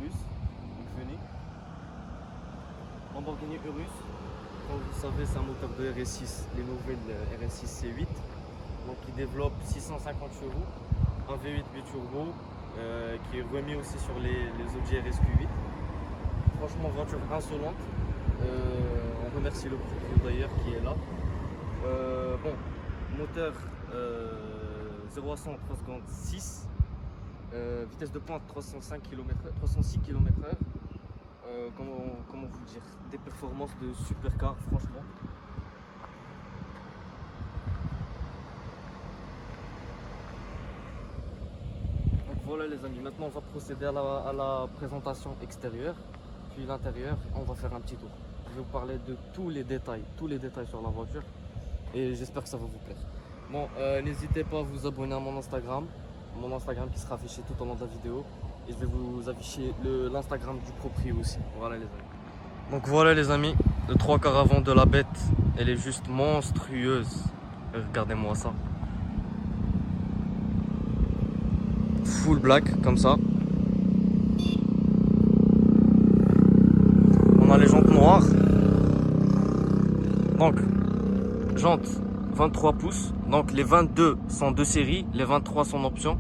Urus. Donc venez. Lamborghini Urus. Comme vous savez, c'est un moteur de RS6, les nouvelles RS6 C8. Donc il développe 650 chevaux, un V8 biturbo qui est remis aussi sur les Audi RSQ8. Franchement, voiture insolente. On remercie le propriétaire d'ailleurs qui est là. Bon, moteur 0 à 100 en 3 secondes 6. Vitesse de pointe 306 km/h. Comment vous dire, des performances de supercar franchement. Donc voilà les amis, maintenant on va procéder à la présentation extérieure, puis l'intérieur, on va faire un petit tour. Je vais vous parler de tous les détails sur la voiture et j'espère que ça va vous plaire. Bon, n'hésitez pas à vous abonner à mon Instagram qui sera affiché tout au long de la vidéo. Et je vais vous afficher l'Instagram du proprio aussi. Voilà les amis. Donc voilà les amis, le 3/4 avant de la bête, elle est juste monstrueuse. Regardez-moi ça. Full black comme ça. On a les jantes noires. Donc, jantes 23 pouces. Donc les 22 sont de série, les 23 sont en option.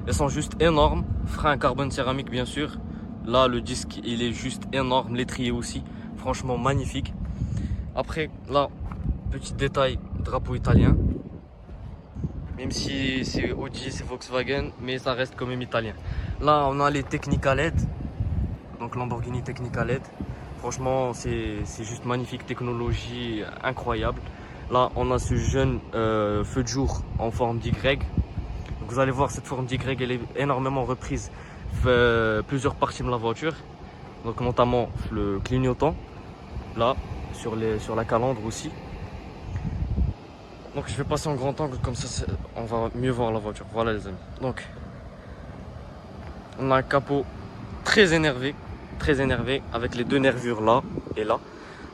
Elles sont juste énormes. Frein carbone céramique bien sûr. Là le disque il est juste énorme. L'étrier aussi. Franchement magnifique. Après là, petit détail, drapeau italien. Même si c'est Audi, c'est Volkswagen, mais ça reste quand même italien. Là on a les Technica LED. Donc Lamborghini Technica LED. Franchement c'est juste magnifique. Technologie incroyable. Là on a ce jeune feu de jour en forme d'Y. Vous allez voir cette forme d'Y, elle est énormément reprise plusieurs parties de la voiture, donc notamment le clignotant, là sur la calandre aussi. Donc je vais passer en grand angle comme ça on va mieux voir la voiture. Voilà les amis. Donc on a un capot très énervé avec les deux nervures là et là.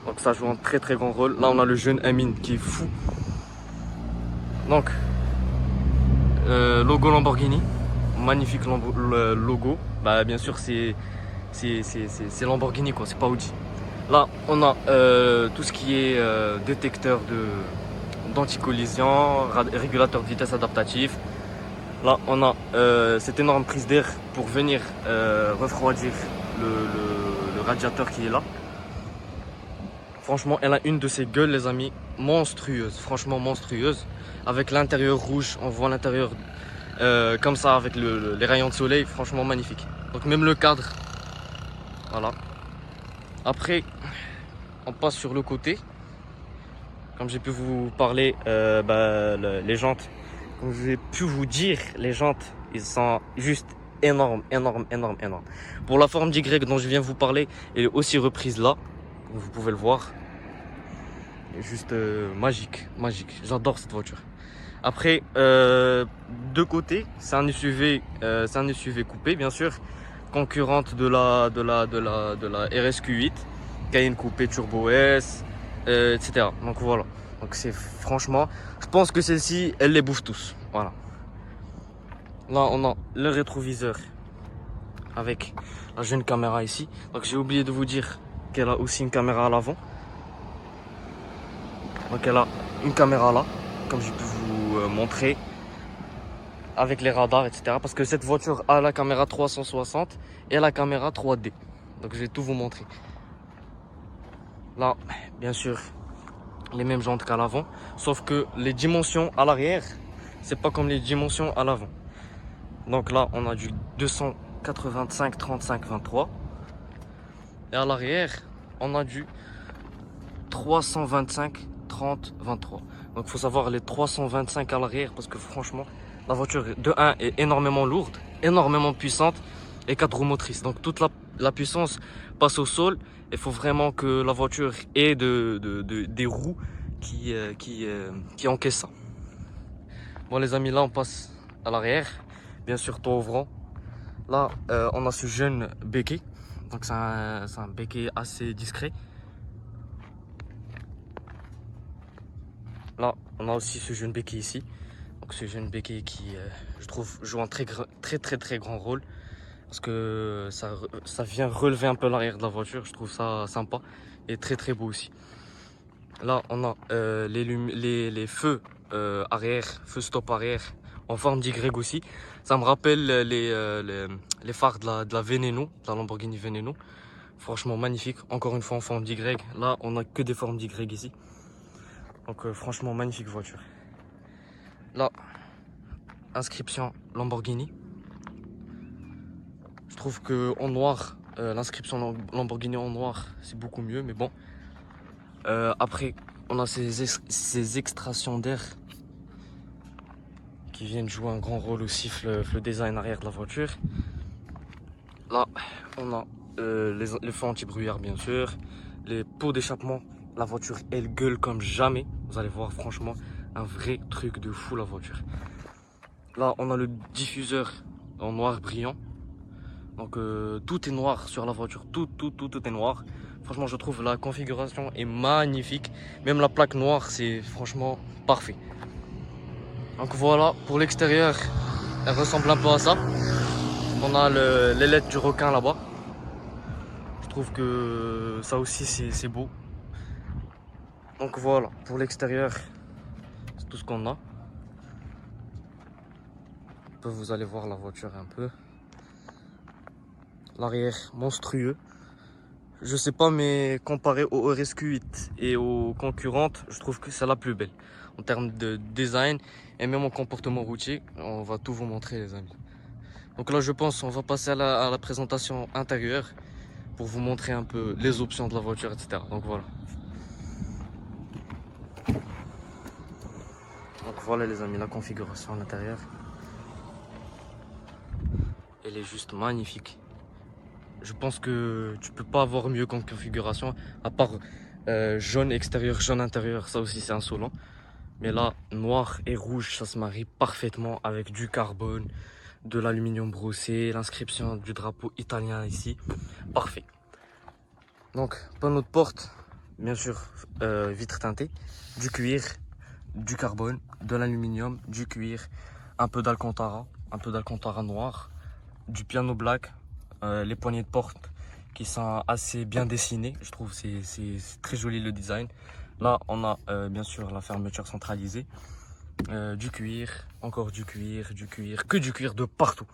Donc ça joue un très grand rôle. Là on a le jeune Amine qui est fou. Donc logo Lamborghini, magnifique logo. Bah bien sûr c'est Lamborghini quoi, c'est pas Audi. Là on a tout ce qui est détecteur d'anti-collision, régulateur de vitesse adaptatif. Là on a cette énorme prise d'air pour venir refroidir le radiateur qui est là. Franchement elle a une de ces gueules les amis, monstrueuse, franchement monstrueuse. Avec l'intérieur rouge, on voit l'intérieur comme ça avec les rayons de soleil, franchement magnifique. Donc même le cadre, voilà. Après, on passe sur le côté. Comme j'ai pu vous parler, les jantes, comme j'ai pu vous dire, les jantes, ils sont juste énormes. Pour la forme d'Y dont je viens vous parler, elle est aussi reprise là, comme vous pouvez le voir. Juste magique. J'adore cette voiture. Après, de côté, c'est un SUV coupé, bien sûr, concurrente de la RSQ8, Cayenne coupé Turbo S, etc. Donc voilà. Donc c'est franchement, je pense que celle-ci, elle les bouffe tous. Voilà. Là, on a le rétroviseur avec la jeune caméra ici. Donc j'ai oublié de vous dire qu'elle a aussi une caméra à l'avant. Donc elle a une caméra là, comme j'ai pu vous montrer, avec les radars, etc. Parce que cette voiture a la caméra 360 et la caméra 3D. Donc je vais tout vous montrer. Là, bien sûr, les mêmes jantes qu'à l'avant, sauf que les dimensions à l'arrière, c'est pas comme les dimensions à l'avant. Donc là, on a du 285 35 23 et à l'arrière, on a du 325 30 23. Donc il faut savoir les 325 à l'arrière parce que franchement la voiture de 1 est énormément lourde, énormément puissante et 4 roues motrices. Donc toute la puissance passe au sol. Il faut vraiment que la voiture ait des roues qui encaissent ça. Bon les amis, là on passe à l'arrière. Bien sûr toit ouvrant. Là on a ce jeune béquet. Donc c'est un béquet assez discret. Là, on a aussi ce jeune béquet ici. Donc ce jeune béquet qui, je trouve, joue un très grand rôle. parce que ça vient relever un peu l'arrière de la voiture. Je trouve ça sympa et très très beau aussi. Là, on a les feux arrière, feux stop arrière en forme d'Y aussi. Ça me rappelle les phares de la Veneno, de la Lamborghini Veneno. Franchement magnifique, encore une fois en forme d'Y. Là, on a que des formes d'Y ici. Donc franchement magnifique voiture. Là, inscription Lamborghini. Je trouve que en noir, l'inscription Lamborghini en noir, c'est beaucoup mieux, mais bon. Après, on a ces extractions d'air qui viennent jouer un grand rôle aussi, le design arrière de la voiture. Là, on a les feux anti-brouillard, bien sûr, les pots d'échappement. La voiture, elle gueule comme jamais. Vous allez voir, franchement, un vrai truc de fou, la voiture. Là, on a le diffuseur en noir brillant. Donc, tout est noir sur la voiture. Tout est noir. Franchement, je trouve la configuration est magnifique. Même la plaque noire, c'est franchement parfait. Donc voilà, pour l'extérieur, elle ressemble un peu à ça. On a l'ailette du requin là-bas. Je trouve que ça aussi, c'est beau. Donc voilà, pour l'extérieur, c'est tout ce qu'on a. Vous allez voir la voiture un peu. L'arrière, monstrueux. Je sais pas, mais comparé au RSQ8 et aux concurrentes, je trouve que c'est la plus belle. En termes de design et même en comportement routier, on va tout vous montrer, les amis. Donc là, je pense on va passer à la présentation intérieure pour vous montrer un peu les options de la voiture, etc. Donc voilà. Donc voilà, les amis, la configuration à l'intérieur. Elle est juste magnifique. Je pense que tu peux pas avoir mieux qu'en configuration, à part jaune extérieur, jaune intérieur, ça aussi c'est insolent. Mais là, noir et rouge, ça se marie parfaitement avec du carbone, de l'aluminium brossé, l'inscription du drapeau italien ici. Parfait. Donc, panneau de porte, bien sûr, vitre teintée, du cuir, du carbone, de l'aluminium, du cuir, un peu d'alcantara noir, du piano black, les poignées de porte qui sont assez bien dessinées. Je trouve que c'est très joli le design. Là, on a bien sûr la fermeture centralisée, du cuir, encore du cuir, que du cuir de partout.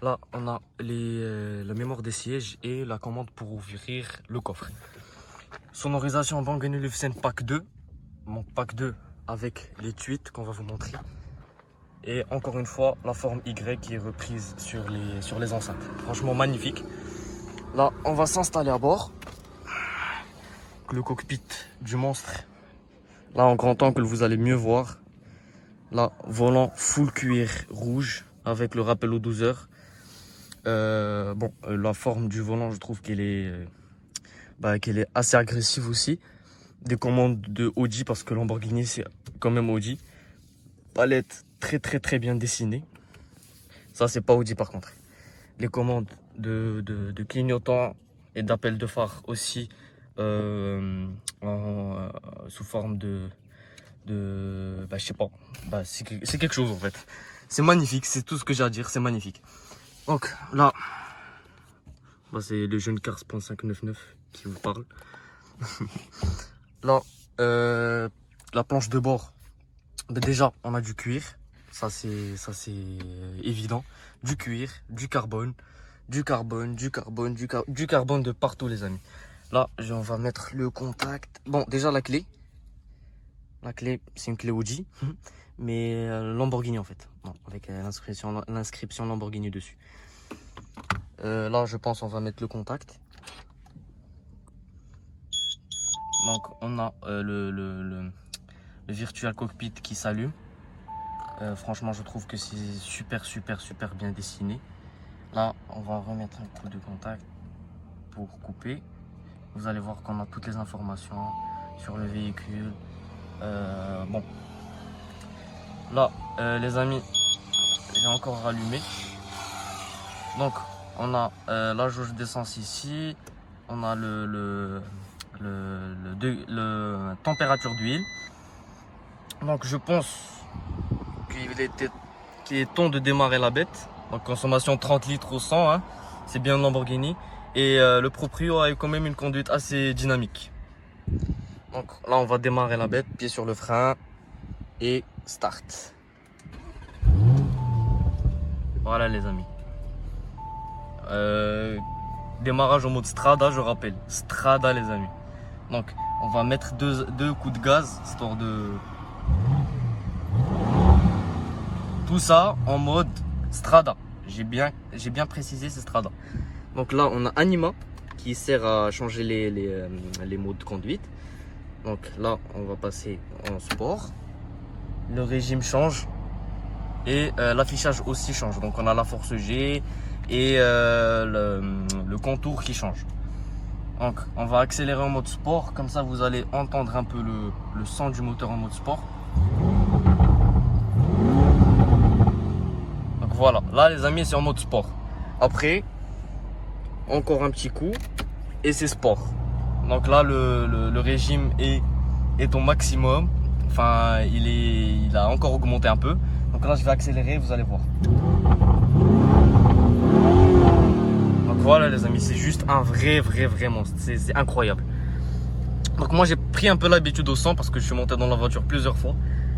Là, on a la mémoire des sièges et la commande pour ouvrir le coffre. Sonorisation Bang & Olufsen Pack 2. Mon Pack 2 avec les tuiles qu'on va vous montrer. Et encore une fois, la forme Y qui est reprise sur les enceintes. Franchement magnifique. Là, on va s'installer à bord. Le cockpit du monstre. Là, en grand angle, vous allez mieux voir. Là, volant full cuir rouge avec le rappel aux 12 heures. La forme du volant, je trouve qu'elle est assez agressive aussi. Des commandes de Audi parce que Lamborghini, c'est quand même Audi. Palette très bien dessinée. Ça, c'est pas Audi par contre. Les commandes de clignotants et d'appel de phare aussi sous forme je sais pas, c'est quelque chose en fait. C'est magnifique, c'est tout ce que j'ai à dire, c'est magnifique. Donc là, c'est le jeune Cars 599 qui vous parle. Là, la planche de bord, déjà on a du cuir, ça c'est évident, du cuir, du carbone de partout, les amis. Là, on va mettre le contact. Bon, déjà la clé, c'est une clé Audi, mais Lamborghini en fait. Non, avec l'inscription Lamborghini dessus. Là, je pense on va mettre le contact. Donc, on a le virtual cockpit qui s'allume. Franchement, je trouve que c'est super bien dessiné. Là, on va remettre un coup de contact pour couper. Vous allez voir qu'on a toutes les informations sur le véhicule. Là, les amis, j'ai encore rallumé. Donc, on a la jauge d'essence ici. On a le température d'huile. Donc, je pense qu'il est temps de démarrer la bête. Donc, consommation 30 litres au 100. Hein. c'est bien une Lamborghini. Et le proprio a eu quand même une conduite assez dynamique. Donc là, on va démarrer la bête, pied sur le frein et start. Voilà les amis. Démarrage en mode Strada, je rappelle. Strada les amis. Donc on va mettre deux coups de gaz, histoire de... Tout ça en mode Strada. J'ai bien précisé, c'est Strada. Donc là, on a Anima qui sert à changer les modes de conduite. Donc là, on va passer en sport. Le régime change et l'affichage aussi change. Donc on a la force G et le contour qui change. Donc on va accélérer en mode sport. Comme ça, vous allez entendre un peu le son du moteur en mode sport. Donc voilà, là les amis, c'est en mode sport. Après, encore un petit coup et c'est sport. Donc là le régime est au maximum. Enfin il a encore augmenté un peu. Donc là je vais accélérer, vous allez voir. Donc voilà les amis, c'est juste un vrai monstre. C'est incroyable. Donc moi j'ai pris un peu l'habitude au 100 parce que je suis monté dans la voiture plusieurs fois.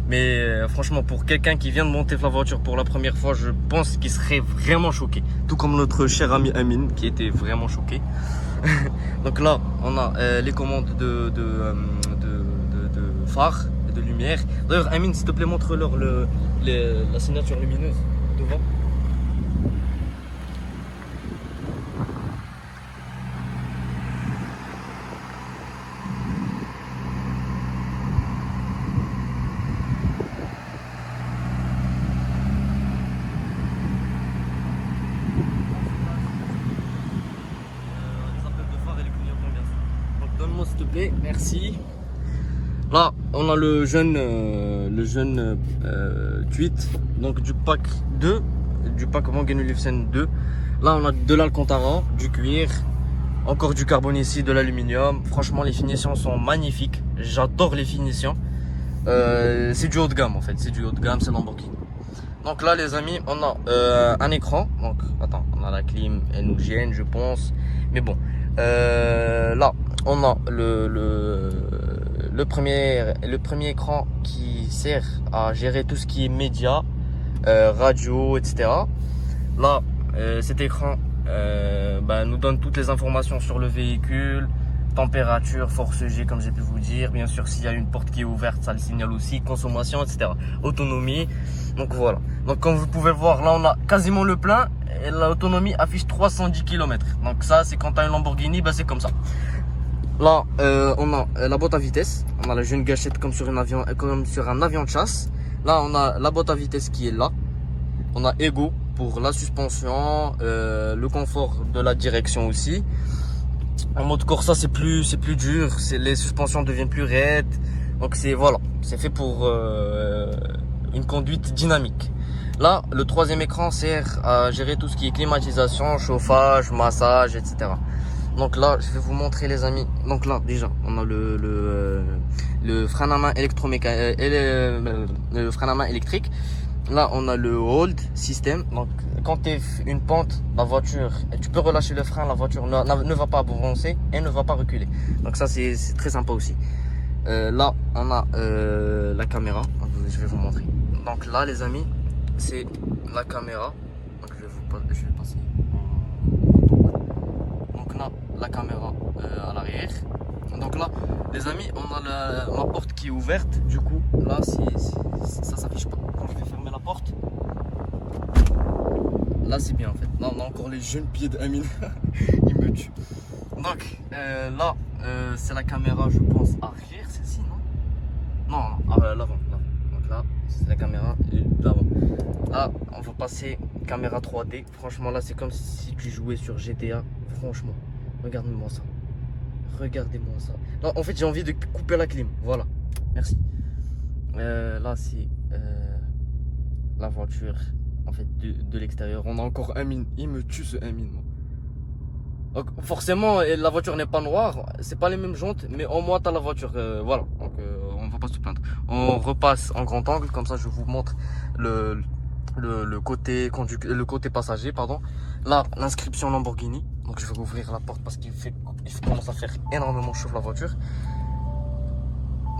Mais franchement, pour quelqu'un qui vient de monter la voiture pour la première fois, je pense qu'il serait vraiment choqué. Tout comme notre cher ami Amin qui était vraiment choqué. Donc là, on a les commandes de phare et de lumière. D'ailleurs, Amin, s'il te plaît, montre-leur la signature lumineuse devant. Donne-moi s'il te plaît, merci. Là, on a le jeune tweet, donc du pack 2, du pack Wagen Lufsen 2. Là, on a de l'Alcantara, du cuir, encore du carbone ici, de l'aluminium. Franchement, les finitions sont magnifiques. J'adore les finitions. C'est du haut de gamme en fait, c'est du haut de gamme, c'est Lamborghini. Donc là, les amis, on a un écran. Donc, attends, on a la clim, elle nous gêne, je pense. Mais bon, là, on a le premier écran qui sert à gérer tout ce qui est médias, radio, etc. Là, cet écran nous donne toutes les informations sur le véhicule, température, force G comme j'ai pu vous dire. Bien sûr, s'il y a une porte qui est ouverte, ça le signale aussi, consommation, etc. Autonomie. Donc voilà. Donc comme vous pouvez voir, là on a quasiment le plein et l'autonomie affiche 310 km. Donc ça, c'est quand tu as une Lamborghini, c'est comme ça. Là, on a la boîte à vitesse. On a la jeune gâchette comme sur un avion de chasse. Là, on a la boîte à vitesse qui est là. On a Ego pour la suspension, le confort de la direction aussi. En mode Corsa, c'est plus dur. Les suspensions deviennent plus raides. Donc voilà, c'est fait pour une conduite dynamique. Là, le troisième écran sert à gérer tout ce qui est climatisation, chauffage, massage, etc. Donc là, je vais vous montrer les amis. Donc là, déjà, on a le frein à main le frein à main électrique. Là, on a le hold system. Donc, quand tu es une pente, la voiture, tu peux relâcher le frein, la voiture ne va pas avancer et ne va pas reculer. Donc ça, c'est très sympa aussi. Là, on a la caméra. Je vais vous montrer. Donc là, les amis, c'est la caméra. Donc je vais passer. Donc là, la caméra à l'arrière. Donc là, les amis, on a la porte qui est ouverte. Du coup, là, ça s'affiche pas. Quand je vais fermer la porte, là, c'est bien en fait. Là, on a encore les jeunes pieds d'Amin. Il me tue. Donc là, c'est la caméra, je pense, arrière, celle-ci, non? Non, l'avant. Donc là, c'est la caméra l'avant. Là, on va passer caméra 3D. Franchement, là, c'est comme si tu jouais sur GTA. Franchement, regardez-moi ça. Regardez-moi ça. Là, en fait, j'ai envie de couper la clim. Voilà. Merci. Là, c'est la voiture en fait de l'extérieur. On a encore Amin. Il me tue ce Amin. Donc, forcément, la voiture n'est pas noire. C'est pas les mêmes jantes, mais au moins, tu as la voiture. Voilà. Donc, on va pas se plaindre. On repasse en grand angle. Comme ça, je vous montre le côté passager, pardon. Là, l'inscription Lamborghini. Donc je vais rouvrir la porte parce qu'il commence à faire énormément chaud la voiture.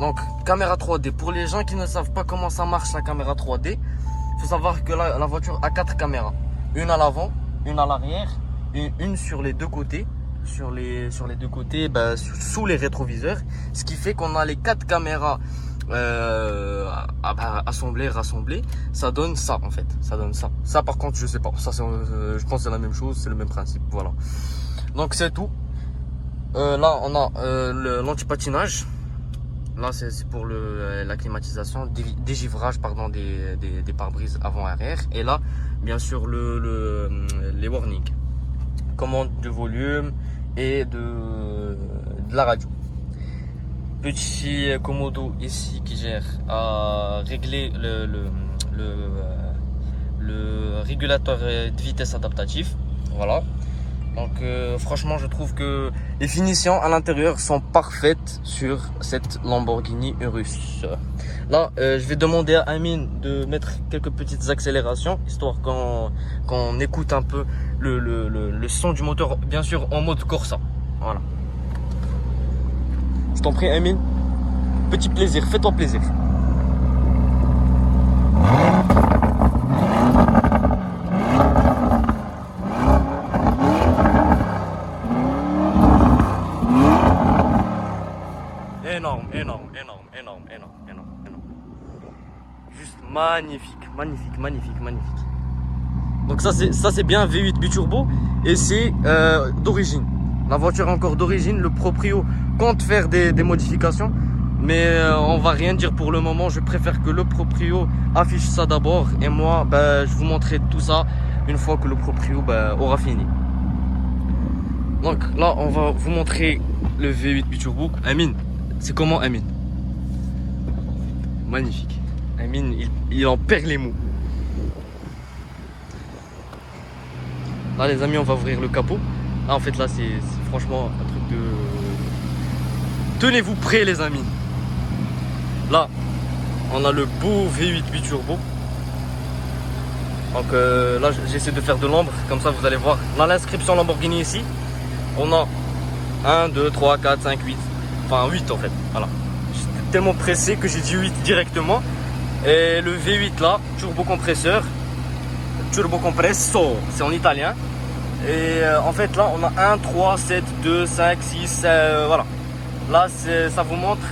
Donc caméra 3D. Pour les gens qui ne savent pas comment ça marche la caméra 3D, il faut savoir que la voiture a 4 caméras. Une à l'avant, une à l'arrière et une sur les deux côtés. Sur les deux côtés, sous les rétroviseurs. Ce qui fait qu'on a les 4 caméras assemblées, rassemblées. Ça donne ça en fait. Ça donne ça. Ça par contre je sais pas. Ça je pense que c'est la même chose, c'est le même principe. Voilà. Donc c'est tout. Là on a l'anti-patinage. Là c'est pour la climatisation, dégivrage pardon des pare-brises avant-arrière. Et là bien sûr les warnings. Commande de volume et de la radio. Petit commodo ici qui gère à régler le régulateur de vitesse adaptatif. Voilà. Donc franchement je trouve que les finitions à l'intérieur sont parfaites sur cette Lamborghini Urus. Là je vais demander à Amine de mettre quelques petites accélérations histoire qu'on écoute un peu le son du moteur, bien sûr en mode Corsa. Voilà. Je t'en prie Amine, petit plaisir, fais-toi plaisir. Énorme. Juste magnifique. Donc ça c'est bien V8 biturbo et c'est d'origine. La voiture est encore d'origine. Le proprio compte faire des modifications, mais on va rien dire pour le moment. Je préfère que le proprio affiche ça d'abord et moi je vous montrerai tout ça une fois que le proprio aura fini. Donc là on va vous montrer le V8 biturbo. Amine, c'est comment Amine? Magnifique. Amine, il en perd les mots. Là les amis, on va ouvrir le capot. Là en fait là c'est franchement un truc de... Tenez-vous prêts les amis. Là on a le beau V8 biturbo. Donc là j'essaie de faire de l'ombre, comme ça vous allez voir. On a l'inscription Lamborghini ici. On a 1, 2, 3, 4, 5, 8. Enfin 8 en fait, voilà. J'étais tellement pressé que j'ai dit 8 directement. Et le V8 là, turbo compresseur. Turbo compresso, c'est en italien. Et en fait là on a 1, 3, 7, 2, 5, 6, voilà. Là ça vous montre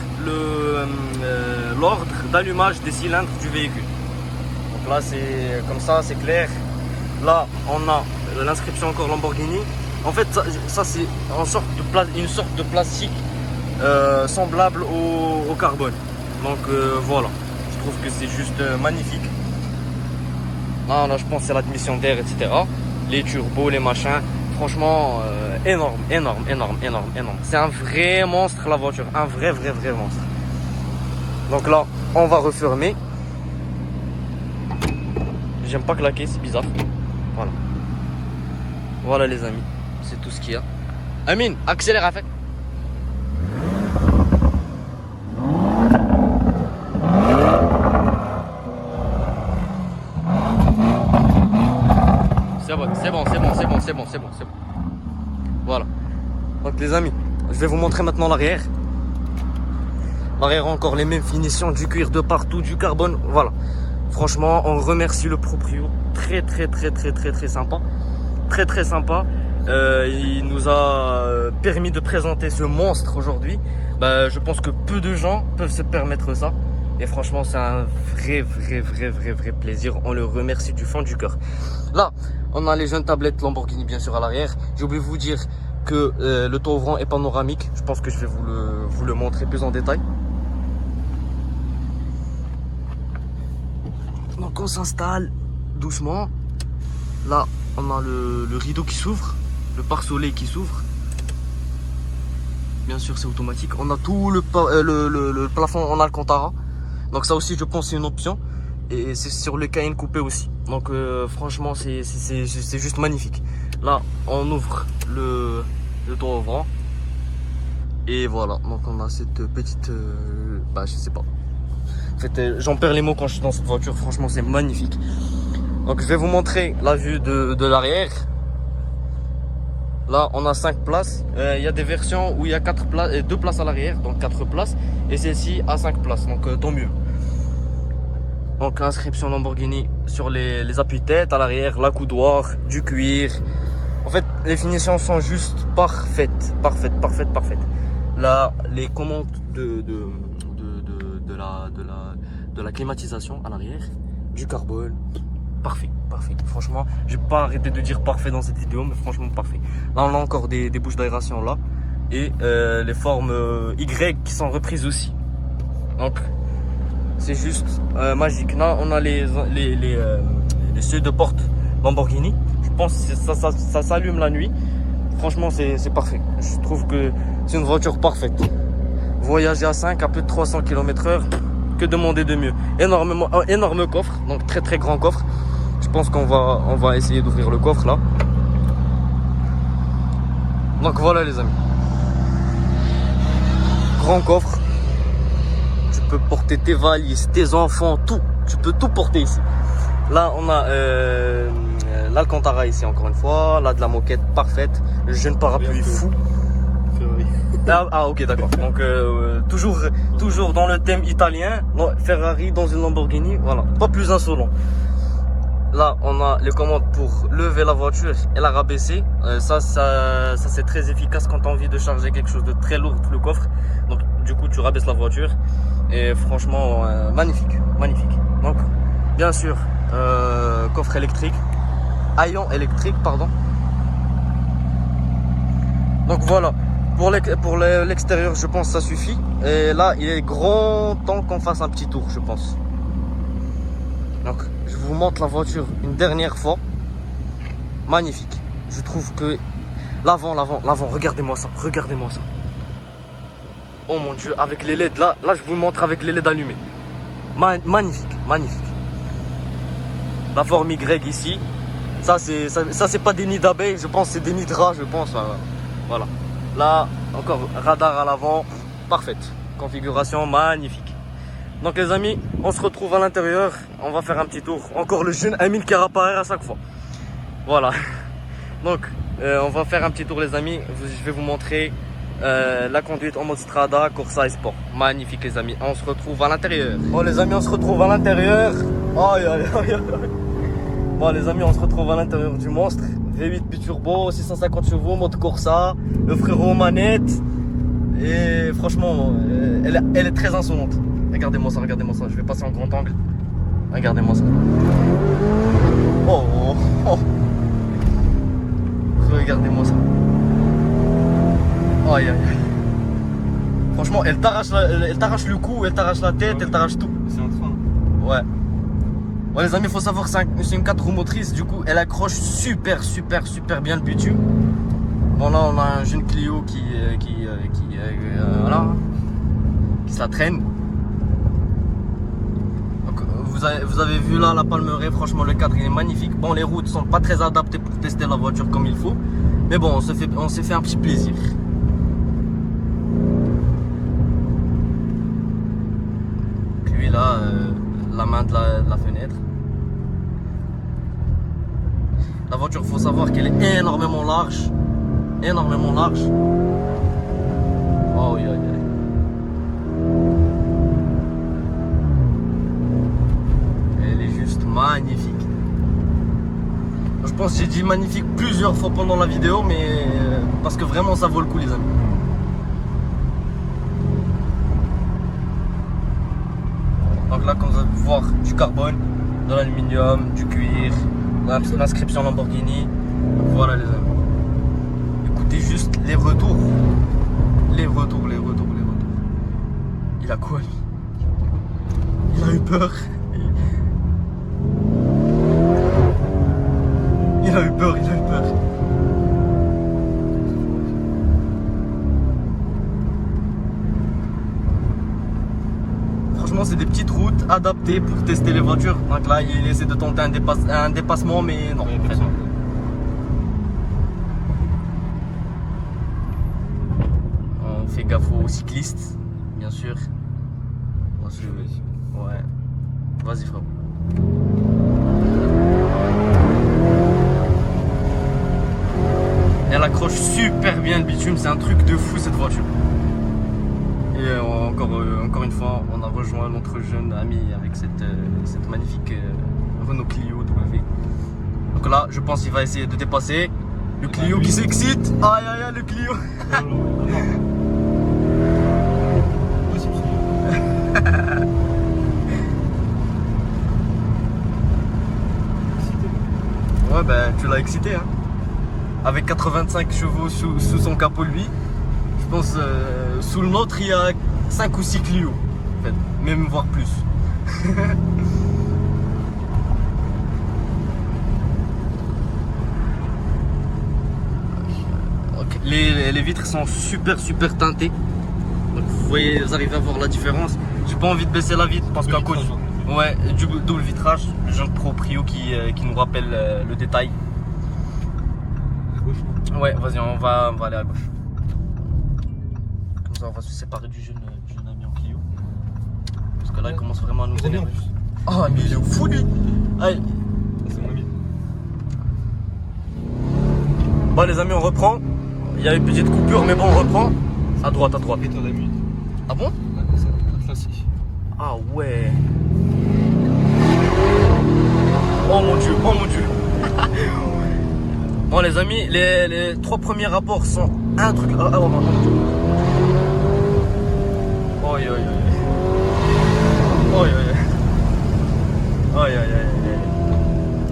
l'ordre d'allumage des cylindres du véhicule. Donc là c'est comme ça, c'est clair. Là on a l'inscription encore Lamborghini. En fait ça c'est une sorte de plastique semblable au carbone. Donc voilà, je trouve que c'est juste magnifique. Là je pense que c'est l'admission d'air, etc. Les turbos, les machins, franchement énorme. C'est un vrai monstre la voiture, un vrai monstre. Donc là on va refermer. J'aime pas claquer, c'est bizarre. Voilà les amis, c'est tout ce qu'il y a. Amine, accélère à fait. C'est bon. Voilà. Donc les amis, je vais vous montrer maintenant l'arrière. L'arrière a encore les mêmes finitions, du cuir de partout, du carbone. Voilà. Franchement, on remercie le proprio. Très sympa. Très sympa. Il nous a permis de présenter ce monstre aujourd'hui. Je pense que peu de gens peuvent se permettre ça. Et franchement, c'est un vrai plaisir. On le remercie du fond du cœur. Là, on a les jeunes tablettes Lamborghini bien sûr à l'arrière. J'ai oublié de vous dire que le toit ouvrant est panoramique. Je pense que je vais vous le montrer plus en détail. Donc on s'installe doucement. Là, on a le rideau qui s'ouvre, le pare-soleil qui s'ouvre. Bien sûr, c'est automatique. On a tout le plafond en Alcantara. Donc ça aussi, je pense, c'est une option. Et c'est sur le Cayenne coupé aussi. Donc franchement, c'est juste magnifique. Là, on ouvre le toit ouvrant. Et voilà, donc on a cette petite... je sais pas. En fait, j'en perds les mots quand je suis dans cette voiture. Franchement, c'est magnifique. Donc je vais vous montrer la vue de l'arrière. Là on a 5 places. Il y a des versions où il y a 4 places et 2 places à l'arrière, donc 4 places. Et celle-ci a 5 places, donc tant mieux. Donc inscription Lamborghini sur les appuis-tête à l'arrière, la coudoir, du cuir. En fait, les finitions sont juste parfaites. Là, les commandes de la climatisation à l'arrière, du carbone, parfait. Franchement, je vais pas arrêter de dire parfait dans cette vidéo, mais franchement parfait. Là, on a encore des bouches d'aération là et les formes Y qui sont reprises aussi. Donc, c'est juste magique. Là, on a les seuils de porte Lamborghini. Je pense que ça s'allume la nuit. Franchement, c'est parfait. Je trouve que c'est une voiture parfaite. Voyager à 5 à plus de 300 km/h, que demander de mieux? Énorme coffre, donc très grand coffre. Je pense qu'on va essayer d'ouvrir le coffre là. Donc voilà les amis. Grand coffre. Tu peux porter tes valises, tes enfants, tout. Tu peux tout porter ici. Là, on a l'Alcantara ici, encore une fois. Là, de la moquette parfaite. Le jeune parapluie fou. Ah, ok, d'accord. Donc, toujours dans le thème italien. Ferrari dans une Lamborghini. Voilà, pas plus insolent. Là, on a les commandes pour lever la voiture et la rabaisser. Ça c'est très efficace quand tu as envie de charger quelque chose de très lourd, le coffre. Donc, du coup, tu rabaisses la voiture. Et franchement, magnifique. Donc, bien sûr, coffre électrique. Haillon électrique, pardon. Donc voilà, pour l'extérieur, je pense que ça suffit. Et là, il est grand temps qu'on fasse un petit tour, je pense. Donc, je vous montre la voiture une dernière fois. Magnifique. Je trouve que l'avant, regardez-moi ça. Oh mon Dieu, avec les LED, là je vous montre avec les LED allumés. Magnifique. La forme Y ici. Ça c'est pas des nids d'abeilles, je pense c'est des nids de rats, je pense. Voilà. Là, encore radar à l'avant, parfaite. Configuration magnifique. Donc les amis, on se retrouve à l'intérieur, on va faire un petit tour. Encore le jeune Amine qui apparaît à chaque fois. Voilà. Donc, on va faire un petit tour les amis. Je vais vous montrer la conduite en mode Strada, Corsa et Sport. Magnifique les amis, on se retrouve à l'intérieur. Bon les amis, on se retrouve à l'intérieur. Aïe. Bon les amis, on se retrouve à l'intérieur du monstre. V8 biturbo, 650 chevaux, mode Corsa. Le frérot manette. Et franchement, elle est très insolente. Regardez-moi ça, je vais passer en grand angle. Regardez-moi ça. Oh. Regardez-moi ça. Aïe. Franchement, elle t'arrache le cou, elle t'arrache la tête, elle t'arrache tout. C'est en train. Ouais. Bon les amis, il faut savoir que c'est une 4 roues motrices. Du coup, elle accroche super bien le bitume. Bon là, on a un jeune Clio qui se la traîne. Donc, vous avez vu là la Palmeraie, franchement le cadre il est magnifique. Bon, les routes sont pas très adaptées pour tester la voiture comme il faut. Mais bon, on s'est fait un petit plaisir. Lui là, la main de la fenêtre. La voiture, faut savoir qu'elle est énormément large. Oh, yeah. Elle est juste magnifique. Je pense que j'ai dit magnifique plusieurs fois pendant la vidéo, mais parce que vraiment ça vaut le coup les amis. Donc là, comme vous allez voir, du carbone, de l'aluminium, du cuir, l'inscription Lamborghini. Voilà les amis. Écoutez juste les retours. Il a quoi lui? Il a eu peur. Il a eu peur. Franchement, c'est des petites routes adaptées pour tester les voitures. Donc là, il essaie de tenter un dépassement, mais non. On fait gaffe aux cyclistes, bien sûr. Ouais. Vas-y, frère. elle accroche super bien le bitume, c'est un truc de fou cette voiture. Et encore une fois, on a rejoint notre jeune ami avec cette magnifique Renault Clio W. Donc là, je pense qu'il va essayer de dépasser le Clio qui s'excite. Aïe aïe aïe, le Clio. Ouais, ben tu l'as excité, hein. Avec 85 chevaux sous son capot, lui. Je pense sous le nôtre, il y a 5 ou 6 Clio. En fait, même voire plus. Okay. Les vitres sont super teintées. Donc vous arrivez à voir la différence. J'ai pas envie de baisser la vitre parce qu'à cause du double vitrage, le jeune proprio qui nous rappelle le détail. Ouais, vas-y, on va aller à gauche. Comme ça, on va se séparer du jeune ami en Clio. Parce que là, il commence vraiment à nous énerver. Ah, mais il est fou, lui. Allez. C'est mon ami. Bon, les amis, on reprend. Il y a une petite coupure, mais bon, on reprend. À droite. Ah bon? Ah ouais. Oh mon dieu. Bon les amis, les 3 premiers rapports sont un truc. Oh mon dieu.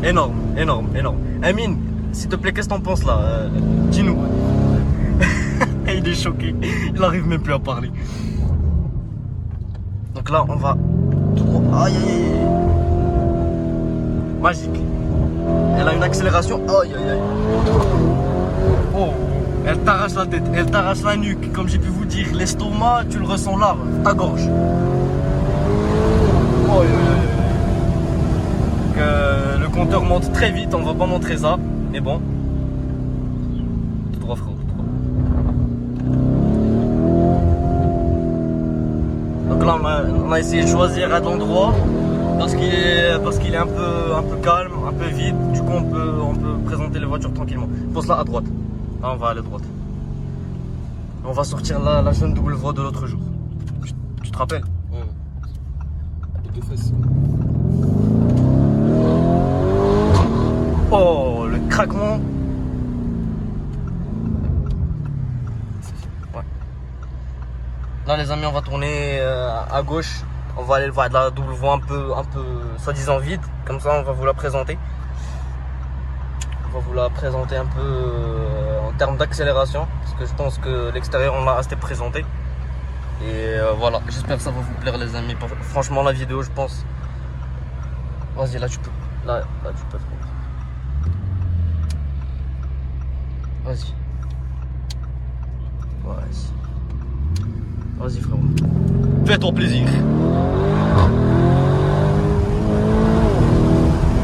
Énorme. Amine, s'il te plaît, qu'est-ce que t'en penses là? Dis-nous. Il est choqué, il n'arrive même plus à parler. Donc là, on va tout droit. Aïe. Magique. Elle a une accélération. Aïe. Oh, elle t'arrache la tête, elle t'arrache la nuque. Comme j'ai pu vous dire, l'estomac, tu le ressens là, ta gorge. Le compteur monte très vite, on va pas montrer ça, mais bon. Tout droit, frérot, tout droit. Donc là, on a essayé de choisir un endroit parce qu'il est un peu calme, un peu vide. Du coup, on peut présenter les voitures tranquillement. Je pense là à droite. Là, on va aller à droite. On va sortir la jeune double voie de l'autre jour. Tu te rappelles? Ouais. Avec 2 fesses. Oh, le craquement. Ouais. Là, les amis, on va tourner à gauche. On va aller voir de la double voie un peu soi-disant vide. Comme ça, on va vous la présenter. On va vous la présenter un peu en termes d'accélération. Parce que je pense que l'extérieur, on l'a assez présenté. Et voilà, j'espère que ça va vous plaire, les amis. Franchement, la vidéo, je pense. Vas-y, là, tu peux. Là, tu peux. Vas-y. Vas-y, frérot. Fais-toi plaisir.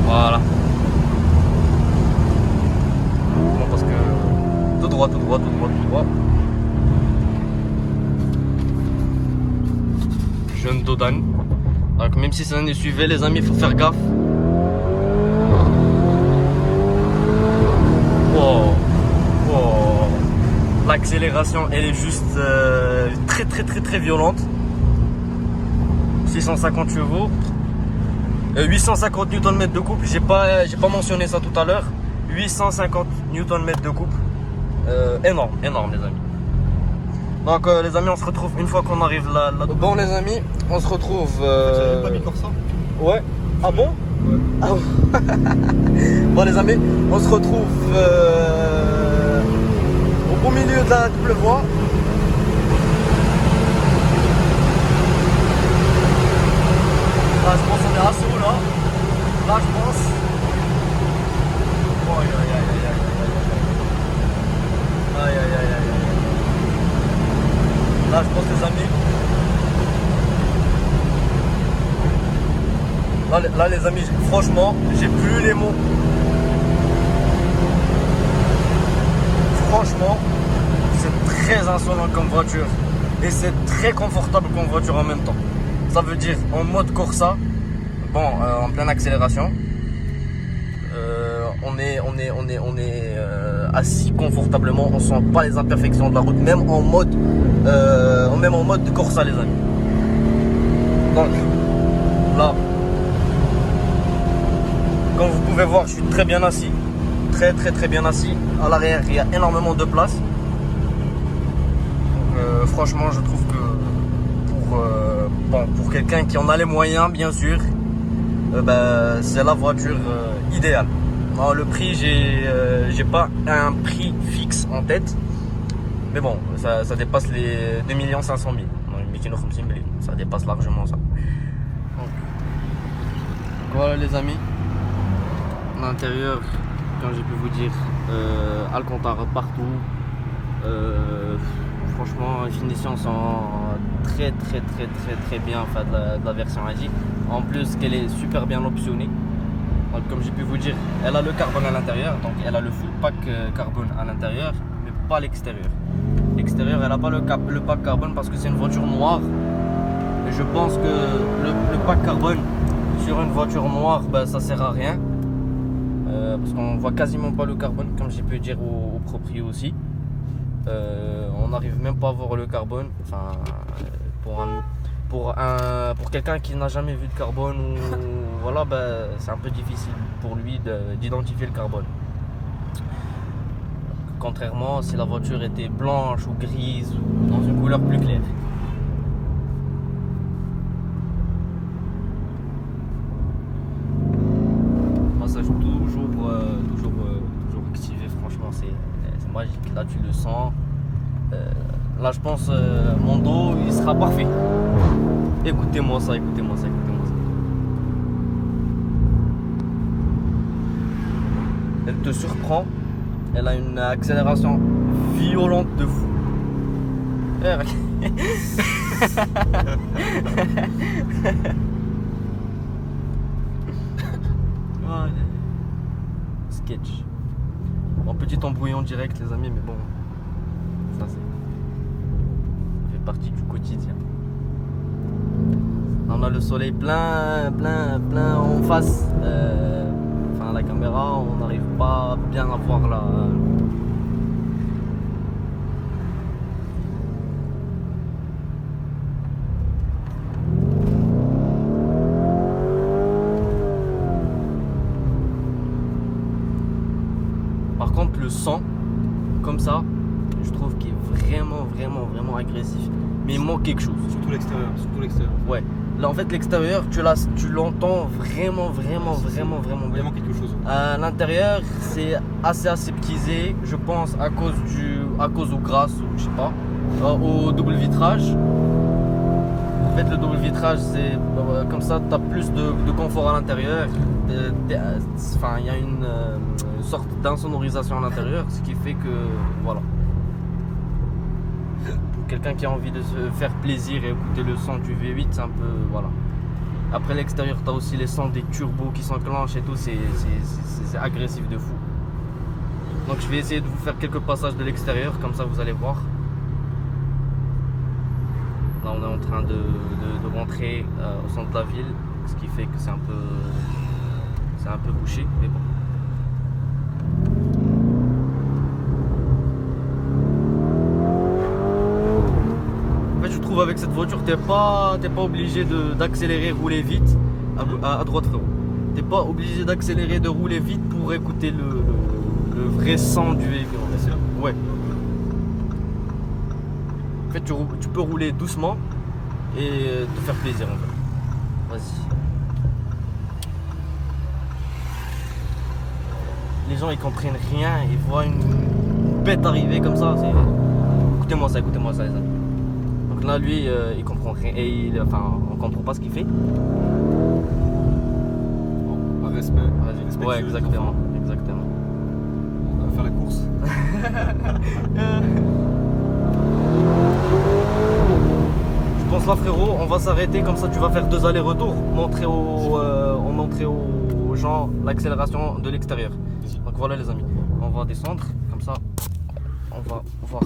Voilà. Non, parce que tout droit. Jeune Dodane. Donc même si c'est un SUV, les amis, il faut faire gaffe. Wow. L'accélération, elle est juste très violente. 650 chevaux. 850 Nm de couple, j'ai pas mentionné ça tout à l'heure. 850 Nm de couple. Énorme les amis. Donc les amis, on se retrouve une fois qu'on arrive là. Bon les amis, on se retrouve. J'avais pas mis Corsa. Ouais. Ah bon? Ouais. Ah bon. Bon les amis, on se retrouve au milieu de la double voie. Là je pense qu'on est assez haut là. Là je pense. Aïe. Là je pense les amis. Là les amis, franchement, j'ai plus les mots. Franchement, c'est très insolent comme voiture. Et c'est très confortable comme voiture en même temps. Ça veut dire en mode Corsa, bon, en pleine accélération, on assis confortablement, on sent pas les imperfections de la route, même en mode de Corsa les amis. Donc là, comme vous pouvez voir, je suis très bien assis, très bien assis. À l'arrière, il y a énormément de place. Donc, franchement, je trouve que pour quelqu'un qui en a les moyens, bien sûr, c'est la voiture idéale. Alors, le prix, j'ai pas un prix fixe en tête, mais bon, ça dépasse les 2 500 000. Ça dépasse largement ça. Donc, voilà les amis, l'intérieur, comme j'ai pu vous dire, Alcantara partout. Franchement, les finitions sont très bien, enfin, de la version AJ. En plus qu'elle est super bien optionnée. Donc, comme j'ai pu vous dire, elle a le carbone à l'intérieur, donc elle a le full pack carbone à l'intérieur, mais pas l'extérieur. L'extérieur, elle n'a pas le pack carbone parce que c'est une voiture noire. Et je pense que le pack carbone sur une voiture noire, ça sert à rien. Parce qu'on voit quasiment pas le carbone, comme j'ai pu dire au proprio aussi. On n'arrive même pas à voir le carbone. Enfin, pour quelqu'un qui n'a jamais vu de carbone, ou voilà, c'est un peu difficile pour lui d'identifier le carbone. Contrairement si la voiture était blanche ou grise ou dans une couleur plus claire. Massage toujours activé, franchement c'est magique. Là tu le sens. Là je pense mon dos il sera parfait. Écoutez-moi ça. Elle te surprend. Elle a une accélération violente de fou. Sketch. Un petit embrouillon direct les amis, mais bon, ça fait partie du quotidien. On a le soleil plein en face. Enfin, la caméra, on n'arrive pas bien à voir là. Par contre, le son, comme ça, je trouve qu'il est vraiment agressif. Mais il manque quelque chose. Surtout l'extérieur. Ouais. Là, en fait, l'extérieur, tu l'entends vraiment bien. Il manque quelque chose. À l'intérieur, c'est assez aseptisé, je pense, à cause ou grâce, ou je sais pas, au double vitrage. En fait, le double vitrage, c'est comme ça, tu as plus de confort à l'intérieur. Enfin, il y a une sorte d'insonorisation à l'intérieur, ce qui fait que, voilà. Pour quelqu'un qui a envie de se faire plaisir et écouter le son du V8, c'est un peu, voilà. Après l'extérieur, tu as aussi les sons des turbos qui s'enclenchent et tout, c'est agressif de fou. Donc je vais essayer de vous faire quelques passages de l'extérieur, comme ça vous allez voir. Là on est en train de rentrer au centre de la ville, ce qui fait que c'est un peu bouché, mais bon. Je trouve avec cette voiture t'es pas obligé d'accélérer, rouler vite à droite frérot. T'es pas obligé d'accélérer, de rouler vite pour écouter le vrai son du véhicule. Ouais. En fait tu peux rouler doucement et te faire plaisir en fait. Vas-y. Les gens ils comprennent rien, ils voient une bête arriver comme ça. Écoutez-moi ça les amis. Donc là lui il comprend rien et on comprend pas ce qu'il fait. Bon, respect. Ouais exactement. On va faire la course. Je pense là frérot, on va s'arrêter comme ça tu vas faire 2 allers-retours, montrer aux gens l'accélération de l'extérieur. Donc voilà les amis, on va descendre, comme ça on va voir.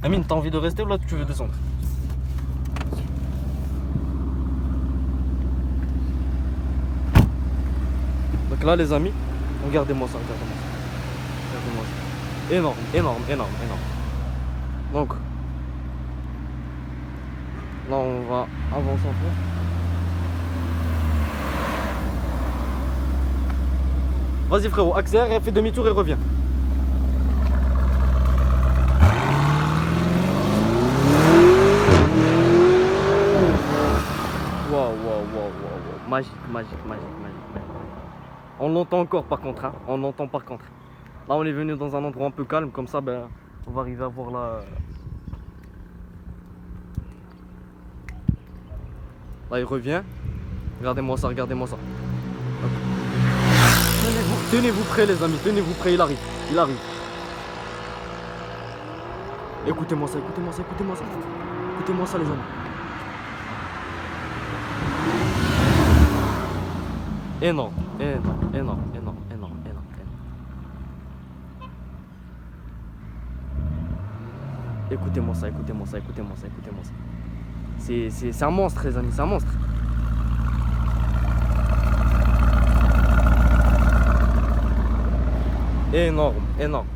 Amine, t'as envie de rester ou là tu veux descendre? Donc là les amis, Regardez-moi ça, regardez-moi ça. Regardez-moi ça. Énorme, énorme, énorme, énorme. Donc, là on va avancer un peu. Vas-y frérot, accélère et fais demi-tour et reviens. Wow. Magique. On l'entend encore par contre, hein. On l'entend par contre. Là on est venu dans un endroit un peu calme, comme ça ben on va arriver à voir là. Là il revient. Regardez-moi ça, regardez-moi ça. Tenez-vous prêts les amis, tenez-vous prêts, il arrive. Écoutez-moi ça les amis. Énorme. Écoutez-moi ça. C'est un monstre les amis, c'est un monstre. Énorme.